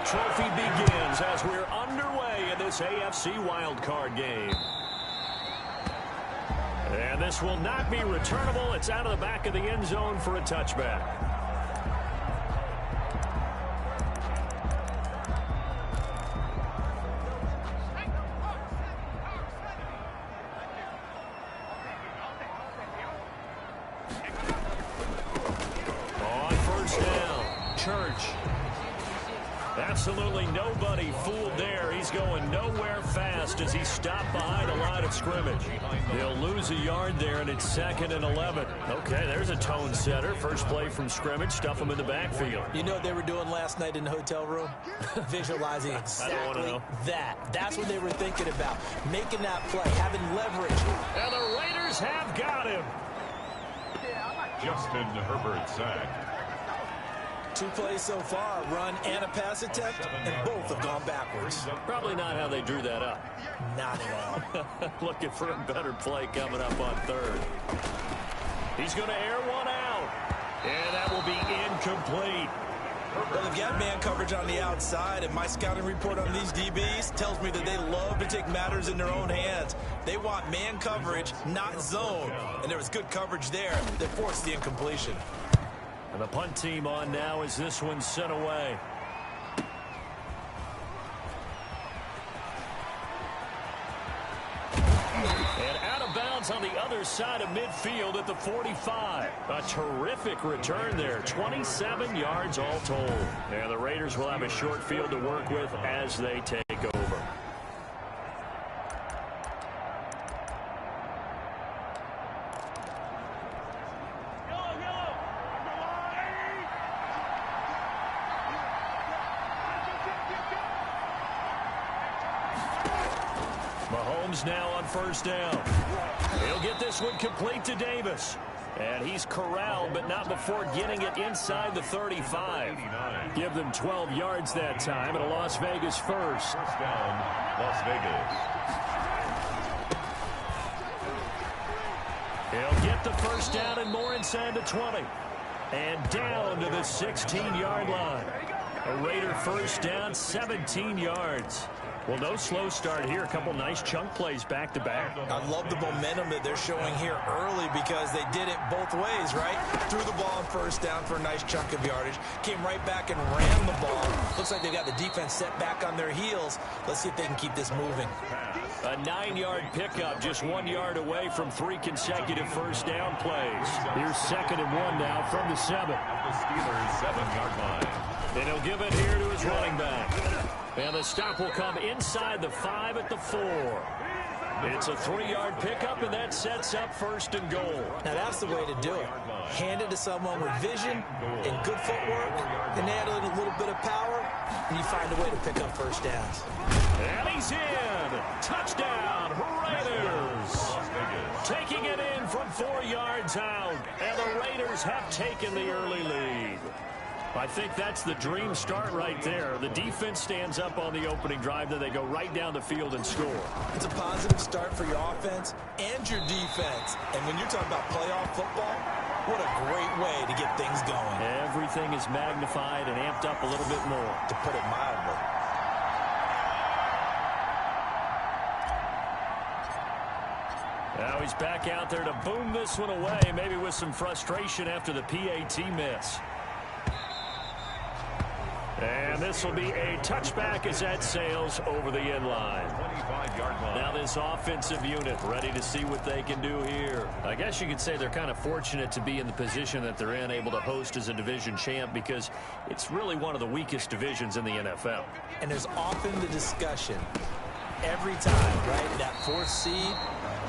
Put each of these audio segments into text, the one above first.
trophy begins as we're underway in this AFC wildcard game. And this will not be returnable. It's out of the back of the end zone for a touchback. On first down, Church. Absolutely nobody fooled there. He's going nowhere fast as he's stopped behind a line of scrimmage. They'll lose a yard there, and it's 2nd and 11. Okay, there's a tone setter. First play from scrimmage, stuff him in the backfield. You know what they were doing last night in the hotel room? Visualizing exactly that. That's what they were thinking about. Making that play, having leverage. And the Raiders have got him. Justin Herbert sacked. 2 plays so far, run and a pass attempt, and both have gone backwards. Probably not how they drew that up. Not at all. Looking for a better play coming up on 3rd. He's going to air one out, and that will be incomplete. Well, they've got man coverage on the outside, and my scouting report on these DBs tells me that they love to take matters in their own hands. They want man coverage, not zone. And there was good coverage there that forced the incompletion. And the punt team on now as this one's sent away. And out of bounds on the other side of midfield at the 45. A terrific return there. 27 yards all told. And the Raiders will have a short field to work with as they take over. Mahomes now on first down. He'll get this one complete to Davis. And he's corralled, but not before getting it inside the 35. Give them 12 yards that time, and a Las Vegas first. First down, Las Vegas. He'll get the first down and more inside the 20. And down to the 16-yard line. A Raider first down, 17 yards. Well, no slow start here. A couple nice chunk plays back-to-back. I love the momentum that they're showing here early because they did it both ways, right? Threw the ball on first down for a nice chunk of yardage. Came right back and ran the ball. Looks like they've got the defense set back on their heels. Let's see if they can keep this moving. A 9-yard pickup, just 1 yard away from 3 consecutive first down plays. Here's 2nd and 1 now from the 7. The Steelers' 7-yard line. And he'll give it here to his running back. And the stop will come inside the 5 at the 4. It's a 3-yard pickup, and that sets up 1st and goal. Now that's the way to do it. Hand it to someone with vision and good footwork, and add a little bit of power, and you find a way to pick up first downs. And he's in. Touchdown, Raiders. Taking it in from 4 yards out, and the Raiders have taken the early lead. I think that's the dream start right there. The defense stands up on the opening drive, then they go right down the field and score. It's a positive start for your offense and your defense. And when you're talking about playoff football, what a great way to get things going. Everything is magnified and amped up a little bit more. To put it mildly. Now he's back out there to boom this one away, maybe with some frustration after the PAT miss. And this will be a touchback as that sails over the end line. 25-yard line. Now this offensive unit ready to see what they can do here. I guess you could say they're kind of fortunate to be in the position that they're in, able to host as a division champ, because it's really one of the weakest divisions in the NFL. And there's often the discussion every time, right, that 4th seed,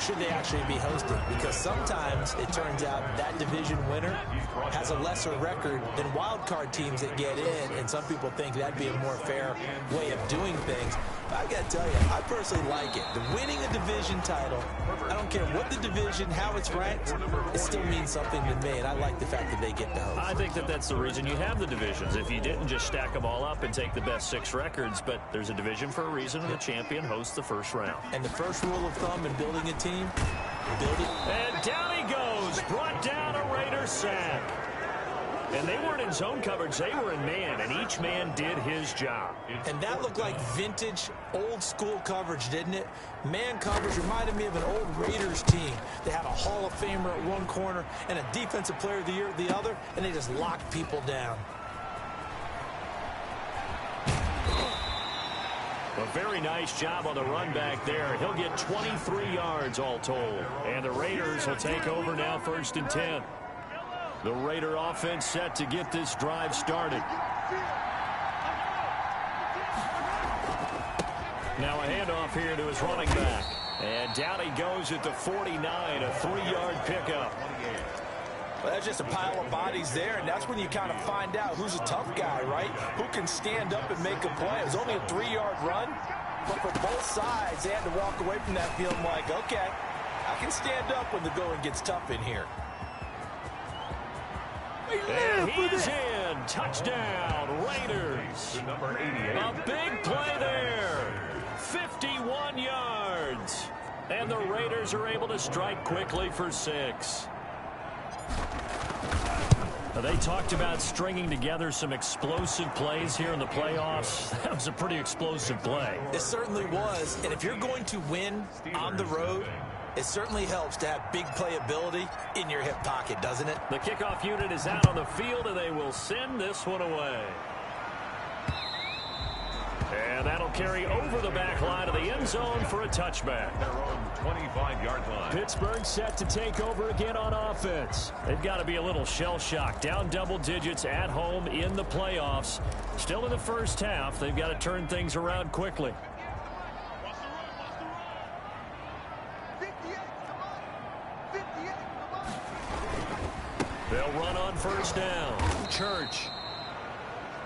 should they actually be hosting? Because sometimes it turns out that division winner has a lesser record than wild card teams that get in, and some people think that'd be a more fair way of doing things. But I got to tell you, I personally like it. The winning a division title, I don't care what the division, how it's ranked, it still means something to me, and I like the fact that they get to host. I think that that's the reason you have the divisions. If you didn't just stack them all up and take the best 6 records, but there's a division for a reason, and the champion hosts the first round. And the first rule of thumb in building a team, build it. And down he goes, brought down a Raider sack. And they weren't in zone coverage. They were in man, and each man did his job. And that looked like vintage, old-school coverage, didn't it? Man coverage reminded me of an old Raiders team. They had a Hall of Famer at one corner and a Defensive Player of the Year at the other, and they just locked people down. A very nice job on the run back there. He'll get 23 yards all told. And the Raiders will take over now, 1st and 10. The Raider offense set to get this drive started. Now a handoff here to his running back. And down he goes at the 49, a 3-yard pickup. Well, that's just a pile of bodies there, and that's when you kind of find out who's a tough guy, right? Who can stand up and make a play. It was only a 3-yard run, but for both sides, they had to walk away from that feeling like, okay, I can stand up when the going gets tough in here. And he's in. Touchdown, Raiders. Number 88. A big play there. 51 yards. And the Raiders are able to strike quickly for 6. They talked about stringing together some explosive plays here in the playoffs. That was a pretty explosive play. It certainly was. And if you're going to win on the road, it certainly helps to have big playability in your hip pocket, doesn't it? The kickoff unit is out on the field, and they will send this one away. And that'll carry over the back line of the end zone for a touchback. Their own 25-yard line. Pittsburgh set to take over again on offense. They've got to be a little shell-shocked. Down double digits at home in the playoffs. Still in the first half. They've got to turn things around quickly. They'll run on 1st down. Church.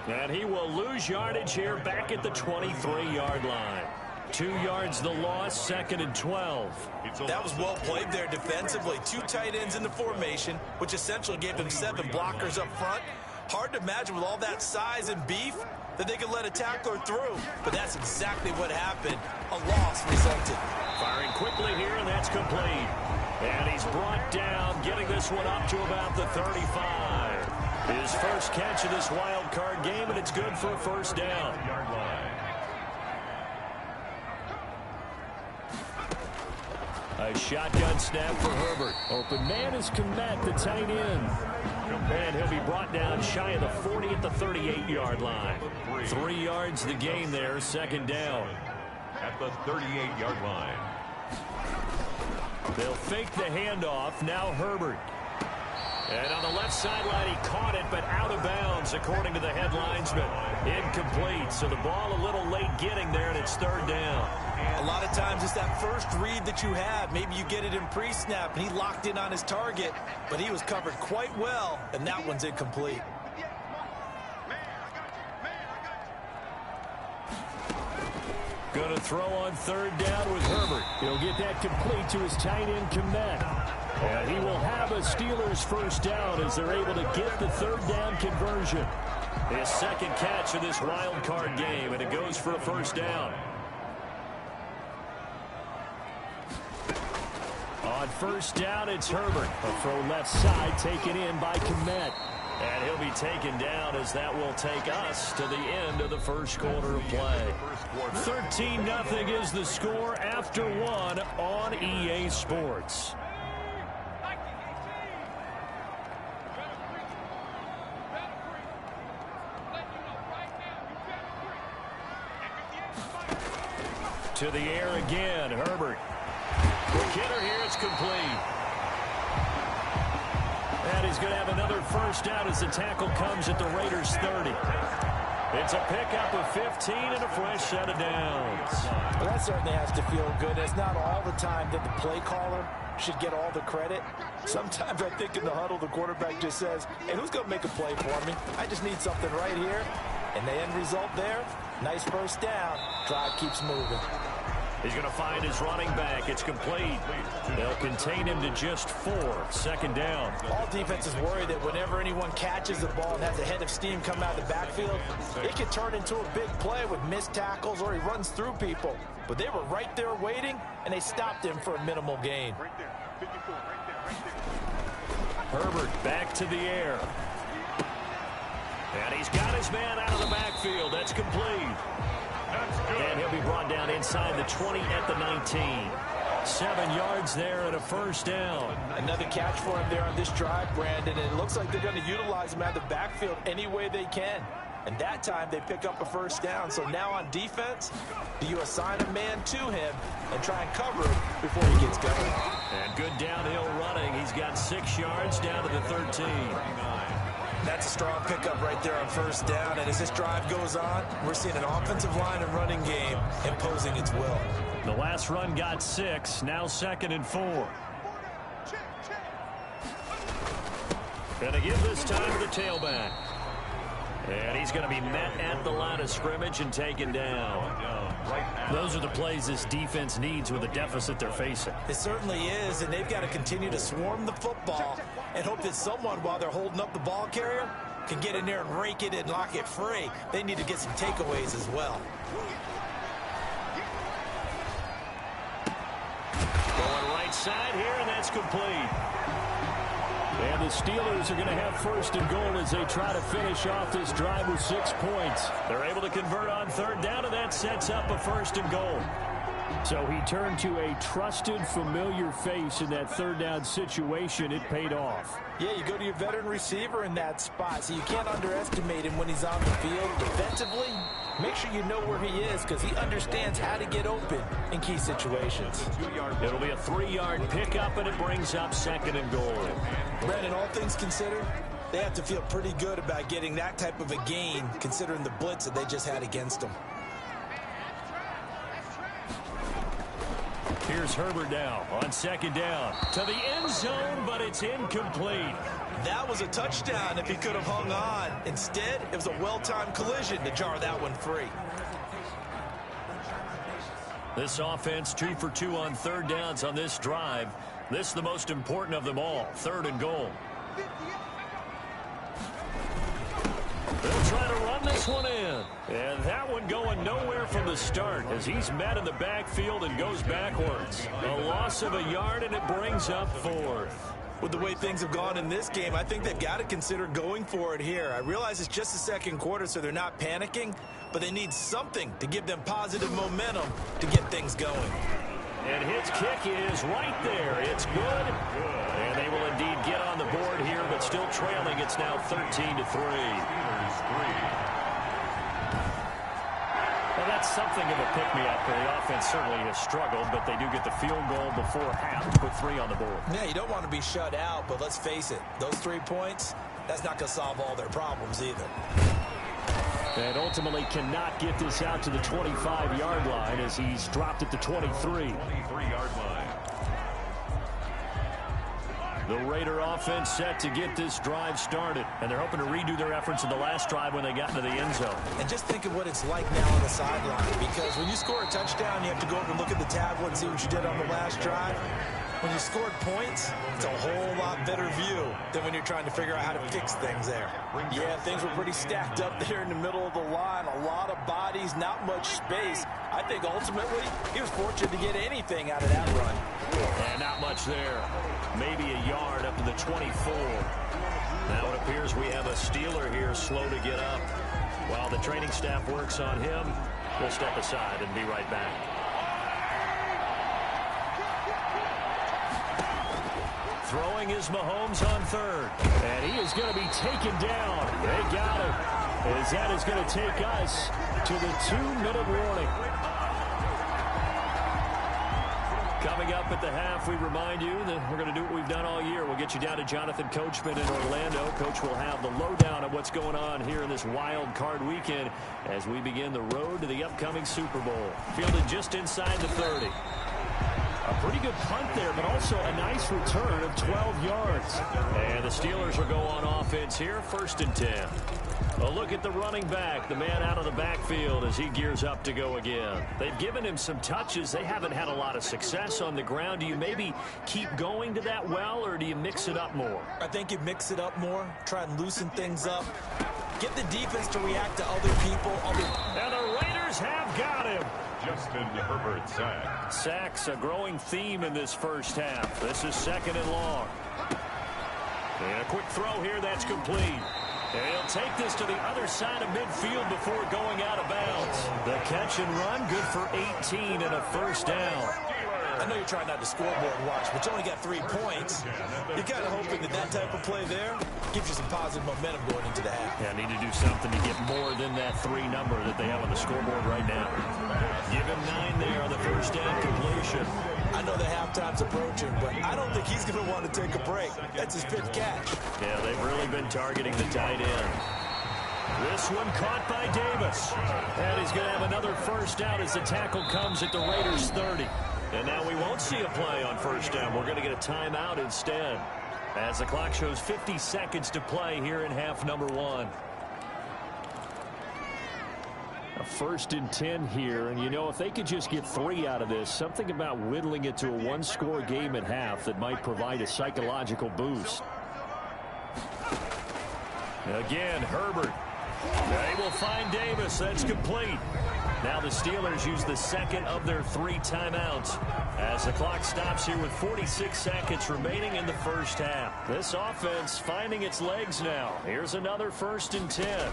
And he will lose yardage here back at the 23-yard line. 2 yards the loss, 2nd and 12. That was well played there defensively. 2 tight ends in the formation, which essentially gave them 7 blockers up front. Hard to imagine with all that size and beef that they could let a tackler through. But that's exactly what happened. A loss resulted. Firing quickly here, and that's complete. And he's brought down, getting this one up to about the 35. His first catch of this wild card game, and it's good for a 1st down. A shotgun snap for Herbert. Open man is Komet, the tight end. And he'll be brought down shy of the 40 at the 38-yard line. 3 yards the gain there, 2nd down. At the 38-yard line. They'll fake the handoff. Now Herbert. And on the left sideline, he caught it, but out of bounds, according to the head linesman. Incomplete, so the ball a little late getting there, and it's 3rd down. A lot of times it's that first read that you have. Maybe you get it in pre-snap, and he locked in on his target, but he was covered quite well, and that one's incomplete. Going to throw on 3rd down with Herbert. He'll get that complete to his tight end, Komet. And he will have a Steelers 1st down as they're able to get the 3rd down conversion. His 2nd catch of this wild card game, and it goes for a 1st down. On 1st down, it's Herbert. A throw left side taken in by Komet. And he'll be taken down as that will take us to the end of the 1st quarter of play. 13-0 is the score after 1 on EA Sports. To the air again, Herbert. The hitter here is complete. And he's going to have another 1st down as the tackle comes at the Raiders' 30. It's a pickup of 15 and a fresh set of downs. Well, that certainly has to feel good. It's not all the time that the play caller should get all the credit. Sometimes I think in the huddle, the quarterback just says, hey, who's going to make a play for me? I just need something right here. And the end result there, nice 1st down. Drive keeps moving. He's going to find his running back. It's complete. They'll contain him to just 4. 2nd down. All defenses worry that whenever anyone catches the ball and has a head of steam come out of the backfield, it can turn into a big play with missed tackles or he runs through people. But they were right there waiting, and they stopped him for a minimal gain. Right there. 54, right there. Herbert back to the air. And he's got his man out of the backfield. That's complete. And he'll be brought down inside the 20 at the 19. 7 yards there and a first down. Another catch for him there on this drive, Brandon, and it looks like they're going to utilize him out of the backfield any way they can. And that time they pick up a first down. So now on defense, do you assign a man to him and try and cover him before he gets going? And good downhill running. He's got 6 yards down to the 13. That's a strong pickup right there on first down. And as this drive goes on, we're seeing an offensive line and running game imposing its will. The last run got 6. Now 2nd and 4. Gonna give this time to the tailback. And he's going to be met at the line of scrimmage and taken down. Those are the plays this defense needs with the deficit they're facing. It certainly is, and they've got to continue to swarm the football and hope that someone, while they're holding up the ball carrier, can get in there and rake it and lock it free. They need to get some takeaways as well. Going right side here, and that's complete. And the Steelers are going to have 1st and goal as they try to finish off this drive with 6 points. They're able to convert on 3rd down, and that sets up a 1st and goal. So he turned to a trusted, familiar face in that 3rd down situation. It paid off. Yeah, you go to your veteran receiver in that spot, so you can't underestimate him when he's on the field. Defensively, make sure you know where he is because he understands how to get open in key situations. It'll be a 3-yard pickup, and it brings up 2nd and goal. Brandon, all things considered, they have to feel pretty good about getting that type of a gain considering the blitz that they just had against them. Here's Herbert now on 2nd down to the end zone, but it's incomplete. That was a touchdown if he could have hung on. Instead, it was a well-timed collision to jar that one free. This offense 2 for 2 on 3rd downs on this drive. This is the most important of them all, 3rd and goal. They'll try to run this one in. And that one going nowhere from the start as he's met in the backfield and goes backwards. A loss of a yard, and it brings up 4th. With the way things have gone in this game, I think they've got to consider going for it here. I realize it's just the 2nd quarter, so they're not panicking, but they need something to give them positive momentum to get things going. And his kick is right there. It's good. And they will indeed get on the board here, but still trailing. It's now 13-3. Well, that's something of a pick-me-up. The offense certainly has struggled, but they do get the field goal before half to put 3 on the board. Yeah, you don't want to be shut out, but let's face it. Those 3 points, that's not going to solve all their problems either. And ultimately cannot get this out to the 25-yard line as he's dropped at the 23. 23-yard line. The Raider offense set to get this drive started, and they're hoping to redo their efforts in the last drive when they got into the end zone. And just think of what it's like now on the sideline, because when you score a touchdown, you have to go over and look at the tablet and see what you did on the last drive. When you scored points, it's a whole lot better view than when you're trying to figure out how to fix things there. Yeah, things were pretty stacked up there in the middle of the line. A lot of bodies, not much space. I think ultimately he was fortunate to get anything out of that run. And not much there. Maybe a yard up to the 24. Now it appears we have a Steeler here slow to get up. While the training staff works on him, we'll step aside and be right back. Throwing is Mahomes on 3rd. And he is going to be taken down. They got him. As that is going to take us to the 2-minute warning. Coming up at the half, we remind you that we're going to do what we've done all year. We'll get you down to Jonathan Coachman in Orlando. Coach will have the lowdown of what's going on here in this wild card weekend as we begin the road to the upcoming Super Bowl. Fielded just inside the 30. A pretty good punt there, but also a nice return of 12 yards. And the Steelers will go on offense here, 1st and 10. A look at the running back, the man out of the backfield as he gears up to go again. They've given him some touches. They haven't had a lot of success on the ground. Do you maybe keep going to that well, or do you mix it up more? I think you mix it up more, try and loosen things up. Get the defense to react to other people. And the Raiders have got him. Justin Herbert sack. Sacks, a growing theme in this first half. This is 2nd and long. And a quick throw here, that's complete. And he'll take this to the other side of midfield before going out of bounds. The catch and run, good for 18 and a first down. I know you're trying not to scoreboard watch, but you only got 3 points. You're kind of hoping that that type of play there gives you some positive momentum going into the half. Yeah, need to do something to get more than that 3 number that they have on the scoreboard right now. Give him 9 there on the first down completion. I know the halftime's approaching, but I don't think he's going to want to take a break. That's his 5th catch. Yeah, they've really been targeting the tight end. This one caught by Davis. And he's going to have another first down as the tackle comes at the Raiders' 30. And now we won't see a play on first down. We're going to get a timeout instead, as the clock shows 50 seconds to play here in half number 1. A 1st and 10 here, and you know, if they could just get 3 out of this, something about whittling it to a 1-score game at half that might provide a psychological boost. Again, Herbert. They will find Davis. That's complete. Now the Steelers use the second of their 3 timeouts as the clock stops here with 46 seconds remaining in the first half. This offense finding its legs now. Here's another 1st and 10.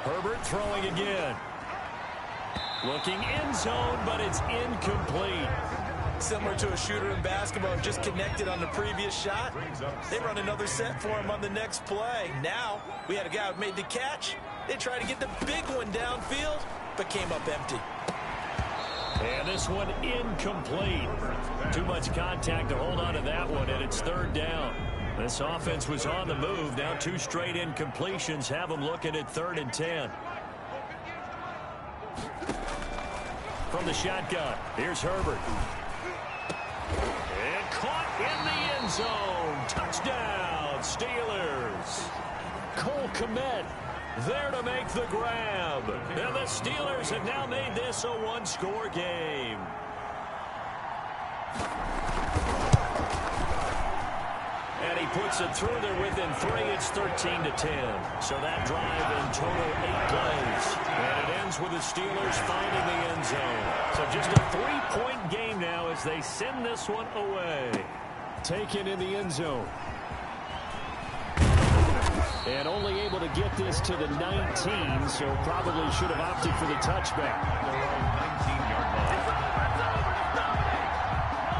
Herbert throwing again. Looking end zone, but it's incomplete. Similar to a shooter in basketball, just connected on the previous shot. They run another set for him on the next play. Now, we had a guy who made the catch. They tried to get the big one downfield, but came up empty. And this one incomplete. Too much contact to hold on to that one, and it's 3rd down. This offense was on the move. Now 2 straight incompletions have them looking at 3rd and 10. From the shotgun, here's Herbert. And caught in the end zone. Touchdown, Steelers. Cole Kmet there to make the grab. And the Steelers have now made this a 1-score game. And he puts it through there within 3. It's 13-10. So that drive in total 8 plays. And it ends with the Steelers finding the end zone. So just a 3-point game now as they send this one away. Taken in the end zone. And only able to get this to the 19, so probably should have opted for the touchback. 19-yard line.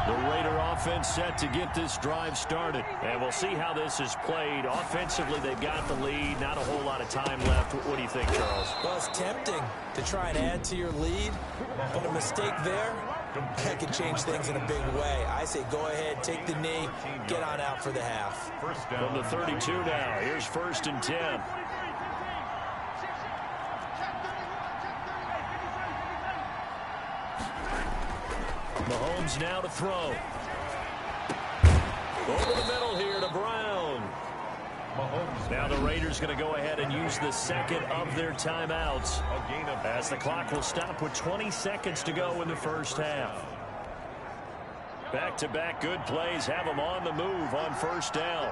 The Raider offense set to get this drive started. And we'll see how this is played. Offensively, they've got the lead. Not a whole lot of time left. What do you think, Charles? Well, it's tempting to try and add to your lead, but a mistake there, that can change things in a big way. I say go ahead, take the knee, get on out for the half. First down. From the 32 now, here's 1st and 10. Mahomes now to throw. Over the middle here to Brown. Now the Raiders going to go ahead and use the second of their timeouts as the clock will stop with 20 seconds to go in the first half. Back-to-back good plays have them on the move on first down.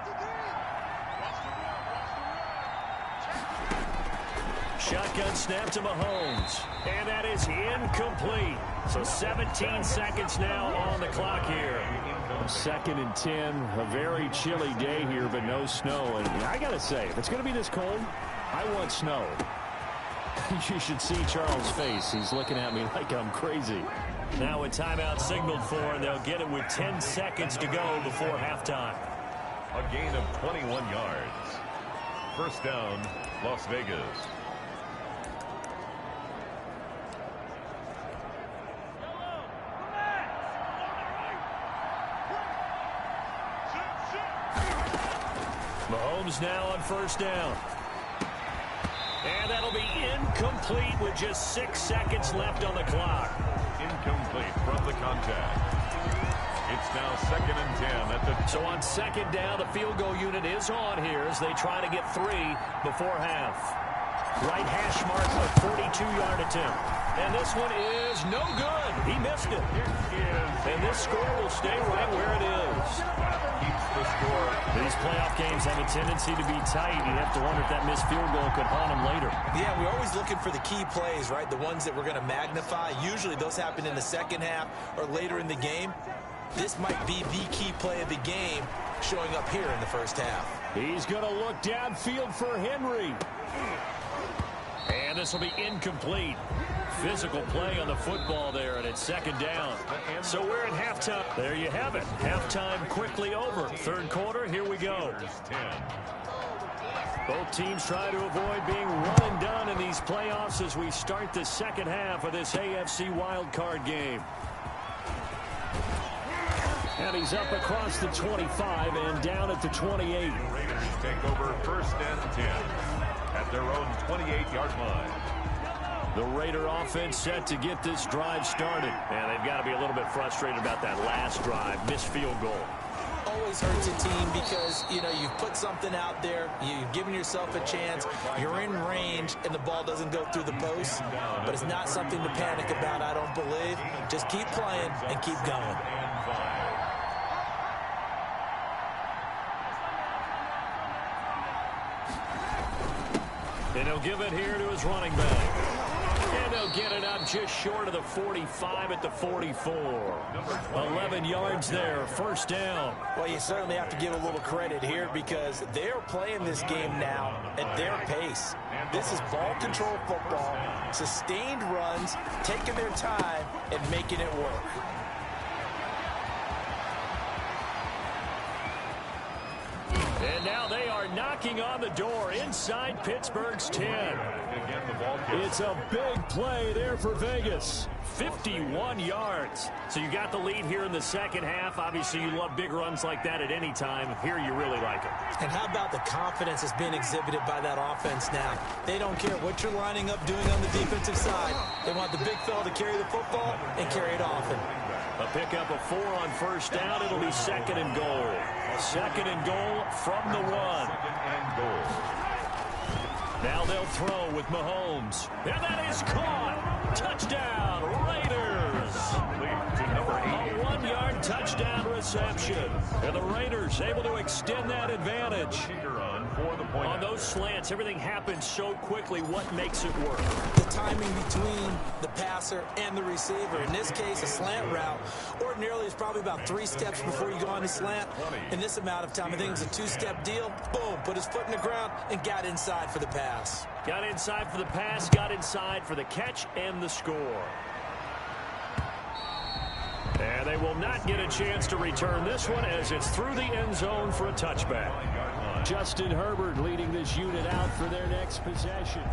Shotgun snap to Mahomes. And that is incomplete. So 17 seconds now on the clock here. 2nd and 10. A very chilly day here, but no snow. And I got to say, if it's going to be this cold, I want snow. You should see Charles' face. He's looking at me like I'm crazy. Now a timeout signaled for, and they'll get it with 10 seconds to go before halftime. A gain of 21 yards. First down, Las Vegas. Mahomes now on first down. And that'll be incomplete with just 6 seconds left on the clock. Incomplete from the contact. It's now 2nd and 10. So on 2nd down, the field goal unit is on here as they try to get 3 before half. Right hash mark, a 42-yard attempt. And this one is no good. He missed it. And this score will stay right where it is. Keeps the score. These playoff games have a tendency to be tight. You have to wonder if that missed field goal could haunt them later. Yeah, we're always looking for the key plays, right? The ones that we're going to magnify. Usually those happen in the second half or later in the game. This might be the key play of the game showing up here in the first half. He's going to look downfield for Henry. And this will be incomplete. Physical play on the football there, and it's second down. So we're at halftime. There you have it. Halftime quickly over. Third quarter, here we go. Both teams try to avoid being run and done in these playoffs as we start the second half of this AFC wildcard game. And he's up across the 25 and down at the 28. The Raiders take over first and 10 at their own 28-yard line. The Raider offense set to get this drive started. And they've got to be a little bit frustrated about that last drive. Missed field goal. Always hurts a team because, you know, you've put something out there. You've given yourself a chance. You're in range, and the ball doesn't go through the post. But it's not something to panic about, I don't believe. Just keep playing and keep going. And he'll give it here to his running back. And they'll get it up just short of the 45 at the 44. 11 yards there, first down. Well, you certainly have to give a little credit here because they're playing this game now at their pace. This is ball control football, sustained runs, taking their time, and making it work. And now they are knocking on the door inside Pittsburgh's 10. It's a big play there for Vegas. 51 yards. So you got the lead here in the second half. Obviously, you love big runs like that at any time. Here, you really like it. And how about the confidence that's being exhibited by that offense now? They don't care what you're lining up doing on the defensive side. They want the big fella to carry the football and carry it often. A pickup of 4 on first down. It'll be second and goal. Second and goal from the 1. Now they'll throw with Mahomes. And that is caught. Touchdown, Raiders. A 1-yard touchdown reception. And the Raiders able to extend that advantage. On those slants, everything happens so quickly. What makes it work? The timing between the passer and the receiver. In this case, a slant route ordinarily is probably about 3 steps before you go on the slant. In this amount of time, I think it's a 2-step deal. Boom, put his foot in the ground and got inside for the pass. Got inside for the pass, got inside for the catch and the score. And they will not get a chance to return this one as it's through the end zone for a touchback. Justin Herbert leading this unit out for their next possession.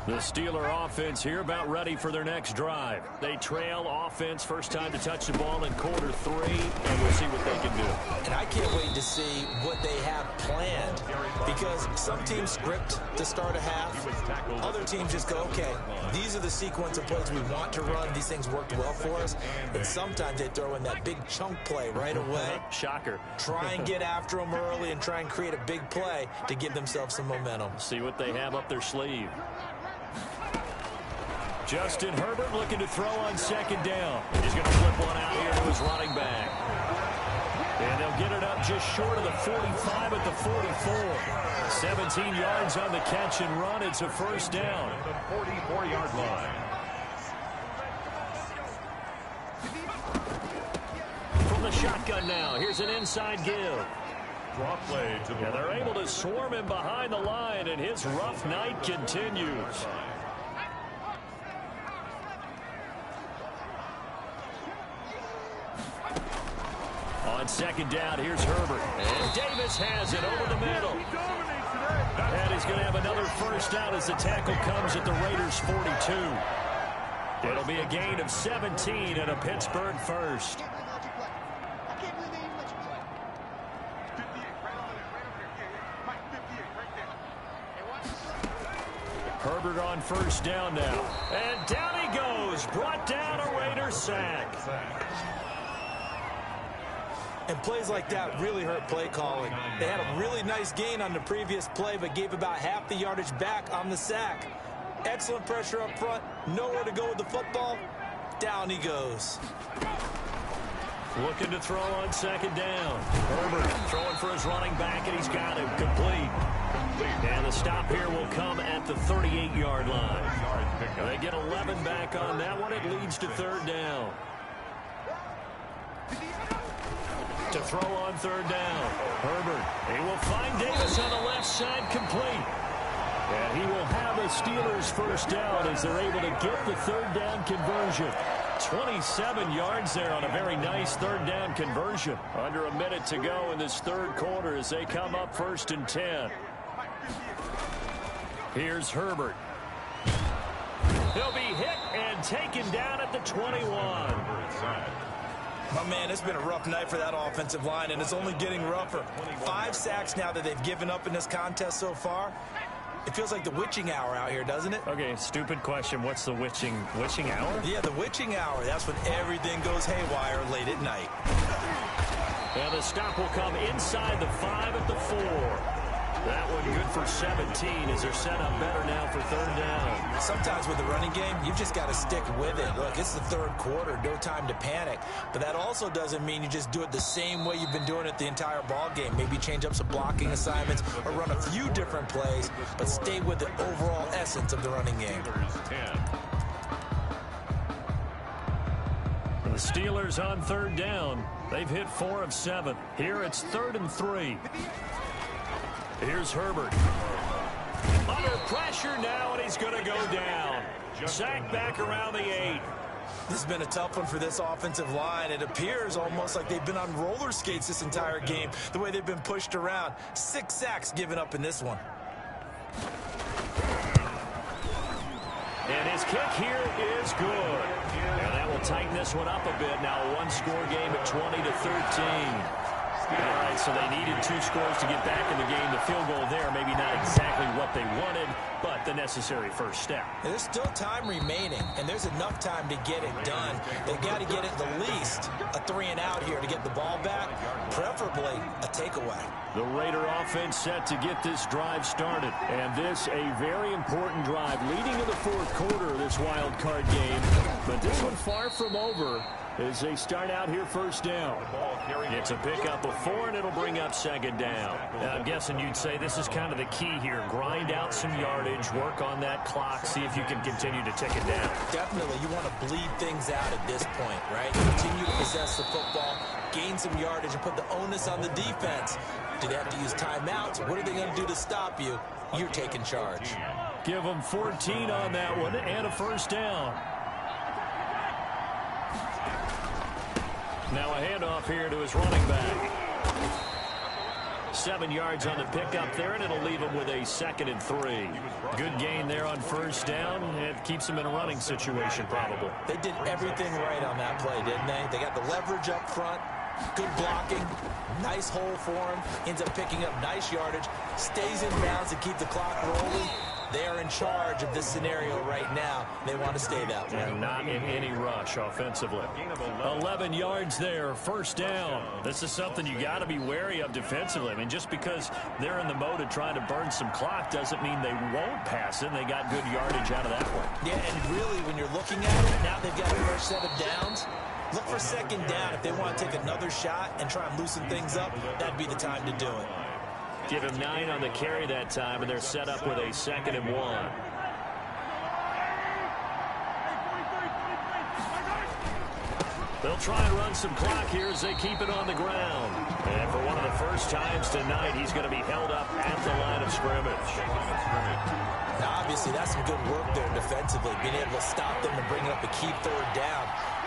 The Steeler offense here about ready for their next drive. They trail offense, first time to touch the ball in quarter 3, and we'll see what they can do. And I can't wait to see what they have planned because some teams script to start a half. Other teams just go, okay, these are the sequence of plays we want to run. These things worked well for us. And sometimes they throw in that big chunk play right away. Shocker. Try and get after them early and try and create a big play to give themselves some momentum. See what they have up their sleeve. Justin Herbert looking to throw on second down. He's going to flip one out here to his running back. And they'll get it up just short of the 45 at the 44. 17 yards on the catch and run. It's a first down. The 44-yard line. From the shotgun now, here's an inside give. Draw play to the And they're able to swarm him behind the line, and his rough night continues. On second down, here's Herbert. And Davis has it over the middle. And he's going to have another first down as the tackle comes at the Raiders' 42. It'll be a gain of 17 and a Pittsburgh first. Herbert on first down now. And down he goes. Brought down a Raiders sack. And plays like that really hurt play calling. They had a really nice gain on the previous play, but gave about half the yardage back on the sack. Excellent pressure up front. Nowhere to go with the football. Down he goes. Looking to throw on second down. Herbert throwing for his running back, and he's got him complete. And the stop here will come at the 38-yard line. pickup. They get 11 back on that one. It leads to third down. To throw on third down. Herbert. He will find Davis on the left side, complete. And he will have a Steelers first down as they're able to get the third down conversion. 27 yards there on a very nice third down conversion. Under a minute to go in this third quarter as they come up 1st and 10. Here's Herbert. He'll be hit and taken down at the 21. My man, it's been a rough night for that offensive line, and it's only getting rougher. 5 sacks now that they've given up in this contest so far. It feels like the witching hour out here, doesn't it? Okay, stupid question. What's the witching hour? Yeah, the witching hour. That's when everything goes haywire late at night. And the stop will come inside the 5 at the 4. That one good for 17 as they're set up better now for third down. Sometimes with the running game, you've just got to stick with it. Look, it's the third quarter, no time to panic. But that also doesn't mean you just do it the same way you've been doing it the entire ball game. Maybe change up some blocking assignments or run a few different plays, but stay with the overall essence of the running game. The Steelers on third down. They've hit 4 of 7. Here it's 3rd and 3. Here's Herbert. Under pressure now, and he's going to go down. Sacked back around the 8. This has been a tough one for this offensive line. It appears almost like they've been on roller skates this entire game, the way they've been pushed around. 6 sacks given up in this one. And his kick here is good. And that will tighten this one up a bit. Now a one-score game at 20-13. All right, so they needed 2 scores to get back in the game. The field goal there, maybe not exactly what they wanted, but the necessary first step. There's still time remaining, and there's enough time to get it done. They've got to get it the least a 3-and-out here to get the ball back, preferably a takeaway. The Raider offense set to get this drive started, and this a very important drive leading to the 4th quarter of this wild card game. But this one far from over as they start out here first down. It's a pickup of 4, and it'll bring up 2nd down. Now, I'm guessing you'd say this is kind of the key here. Grind out some yardage, work on that clock, see if you can continue to tick it down. Definitely, you want to bleed things out at this point, right? Continue to possess the football, gain some yardage, and put the onus on the defense. Do they have to use timeouts? What are they going to do to stop you? You're taking charge. Give them 14 on that one and a first down. Now a handoff here to his running back. 7 yards on the pickup there, and it'll leave him with a 2nd and 3. Good gain there on first down. It keeps him in a running situation, probably. They did everything right on that play, didn't they? They got the leverage up front, good blocking, nice hole for him, ends up picking up nice yardage, stays in bounds to keep the clock rolling. They are in charge of this scenario right now. They want to stay that way. And not in any rush offensively. 11 yards there, first down. This is something you got to be wary of defensively. I mean, just because they're in the mode of trying to burn some clock doesn't mean they won't pass it. They got good yardage out of that one. Yeah, and really, when you're looking at it, now they've got a fresh set of downs. Look for 2nd down. If they want to take another shot and try and loosen things up, that'd be the time to do it. Give him 9 on the carry that time, and they're set up with a 2nd and 1. They'll try and run some clock here as they keep it on the ground. And for one of the first times tonight, he's going to be held up at the line of scrimmage. Now, obviously, that's some good work there defensively, being able to stop them and bring up a key 3rd down.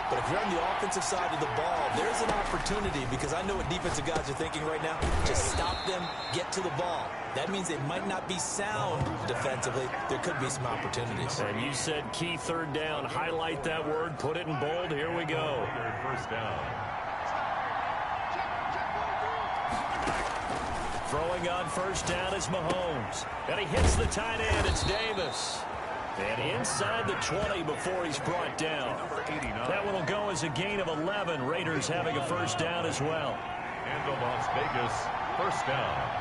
But if you're on the offensive side of the ball, there's an opportunity, because I know what defensive guys are thinking right now. Just stop them, get to the ball. That means they might not be sound defensively. There could be some opportunities. And you said key 3rd down. Highlight that word. Put it in bold. Here we go. First down. Throwing on first down is Mahomes. And he hits the tight end. It's Davis. And inside the 20 before he's brought down. That one will go as a gain of 11. Raiders having a first down as well. And the Las Vegas first down.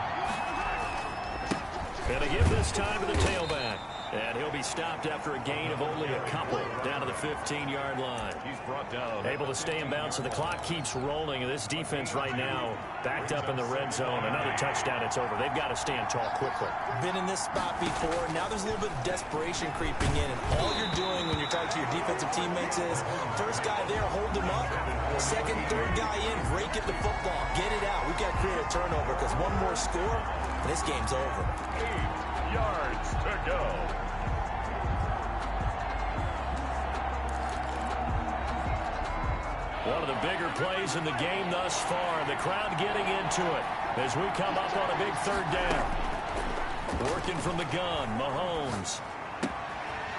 And to give this time to the tailback. And he'll be stopped after a gain of only a couple down to the 15-yard line. He's brought down. Able to stay in bounds, so the clock keeps rolling. And this defense right now backed up in the red zone. Another touchdown, it's over. They've got to stand tall quickly. Been in this spot before. Now there's a little bit of desperation creeping in. And all you're doing when you're talking to your defensive teammates is, first guy there, hold him up. Second, third guy in, break at the football. Get it out. We've got to create a turnover because one more score, and this game's over. 8 yards to go. One of the bigger plays in the game thus far. The crowd getting into it as we come up on a big third down. Working from the gun, Mahomes.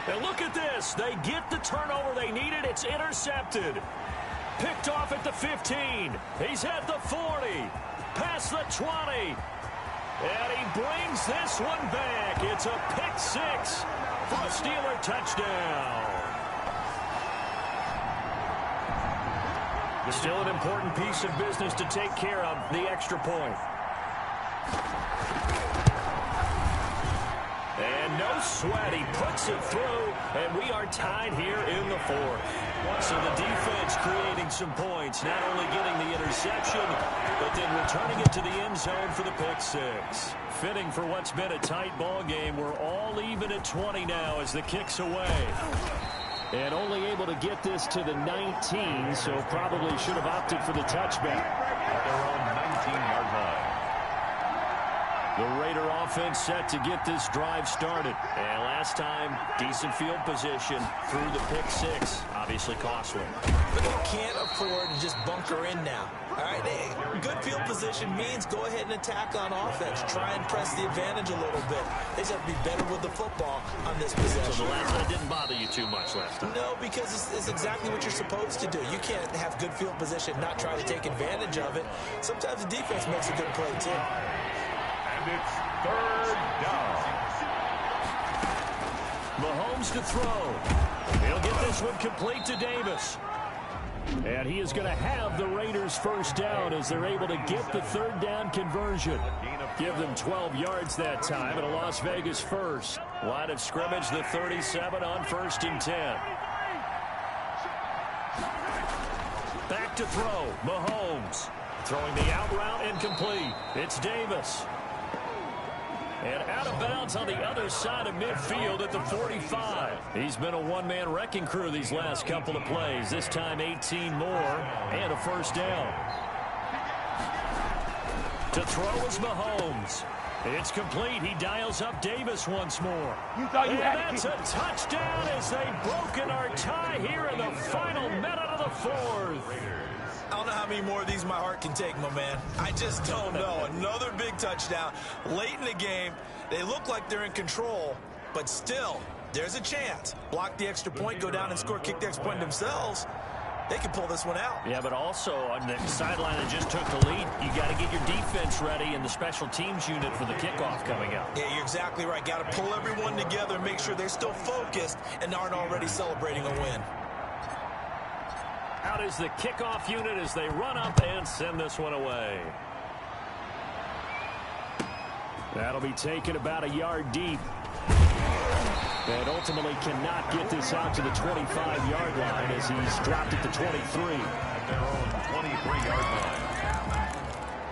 And look at this. They get the turnover they needed. It's intercepted. Picked off at the 15. He's at the 40. Past the 20. And he brings this one back. It's a pick six for a Steeler touchdown. Still an important piece of business to take care of, the extra point. And no sweat, he puts it through, and we are tied here in the fourth. So the defense creating some points, not only getting the interception, but then returning it to the end zone for the pick six. Fitting for what's been a tight ball game. We're all even at 20 now as the kick's away. And only able to get this to the 19, so probably should have opted for the touchback. At their own 19-yard line. The Raider offense set to get this drive started. And last time, decent field position through the pick six. Obviously costly. But they can't afford to just bunker in now. All right, good field position means go ahead and attack on offense. Try and press the advantage a little bit. They just have to be better with the football on this possession. So the last one didn't bother you too much last time? No, because it's exactly what you're supposed to do. You can't have good field position, not try to take advantage of it. Sometimes the defense makes a good play, too. And it's third down. Mahomes to throw. He'll get this one complete to Davis. And he is going to have the Raiders first down as they're able to get the third down conversion. Give them 12 yards that time at a Las Vegas first. Line of scrimmage, the 37 on 1st and 10. Back to throw, Mahomes. Throwing the out route incomplete. It's Davis. And out of bounds on the other side of midfield at the 45. He's been a one-man wrecking crew these last couple of plays. This time 18 more and a first down. To throw is Mahomes. It's complete. He dials up Davis once more. And that's a touchdown as they've broken our tie here in the final minute of the fourth. I don't know how many more of these my heart can take, my man. I just don't know. Another big touchdown. Late in the game, they look like they're in control, but still, there's a chance. Block the extra point, go down and score, kick the extra point themselves. They can pull this one out. Yeah, but also on the sideline that just took the lead, you got to get your defense ready and the special teams unit for the kickoff coming up. Yeah, you're exactly right. Got to pull everyone together and make sure they're still focused and aren't already celebrating a win. Out is the kickoff unit as they run up and send this one away. That'll be taken about a yard deep. And ultimately cannot get this out to the 25-yard line as he's dropped it to 23. At their own 23-yard line.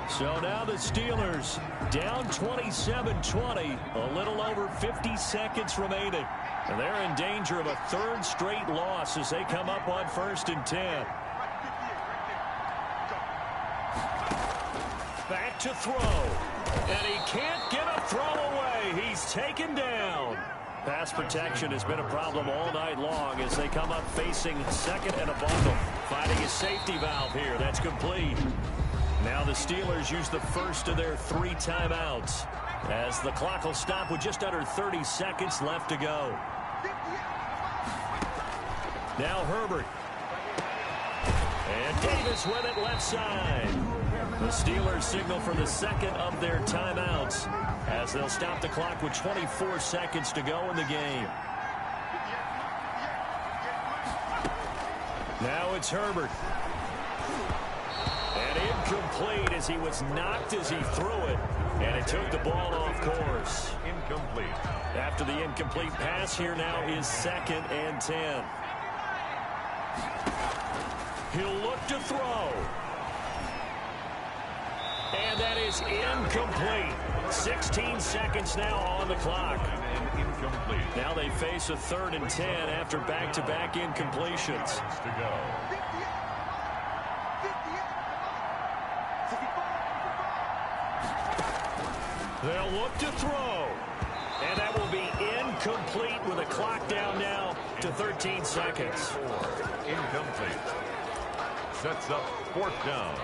So now the Steelers down 27-20, a little over 50 seconds remaining. And they're in danger of a third straight loss as they come up on 1st and 10. Back to throw. And he can't get a throw away. He's taken down. Pass protection has been a problem all night long as they come up facing second and a bundle. Finding a safety valve here. That's complete. Now the Steelers use the first of their 3 timeouts as the clock will stop with just under 30 seconds left to go. Now Herbert. And Davis with it left side. The Steelers signal for the second of their timeouts as they'll stop the clock with 24 seconds to go in the game. Now it's Herbert. And incomplete as he was knocked as he threw it, and it took the ball off course. Incomplete. After the incomplete pass, here now is 2nd and 10. He'll look to throw. And that is incomplete. 16 seconds now on the clock. And incomplete. Now they face a 3rd and 10 after back-to-back incompletions. To go. They'll look to throw. And that will be incomplete with a clock down now to 13 seconds. Incomplete. Sets up 4th down.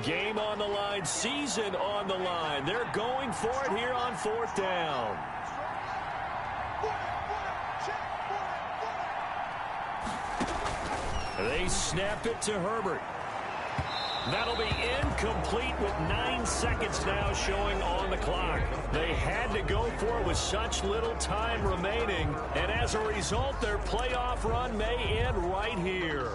Game on the line, season on the line. They're going for it here on 4th down. They snap it to Herbert. That'll be incomplete with 9 seconds now showing on the clock. They had to go for it with such little time remaining, and as a result, their playoff run may end right here.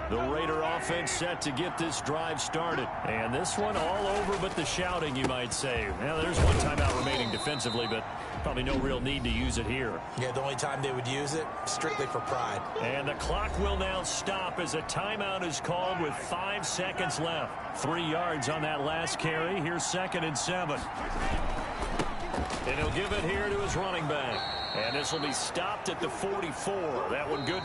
The Raider offense set to get this drive started. And this one all over but the shouting, you might say. Now, there's one timeout remaining defensively, but probably no real need to use it here. Yeah, the only time they would use it, strictly for pride. And the clock will now stop as a timeout is called with 5 seconds left. 3 yards on that last carry. Here's 2nd and 7. And he'll give it here to his running back. And this will be stopped at the 44. That one good.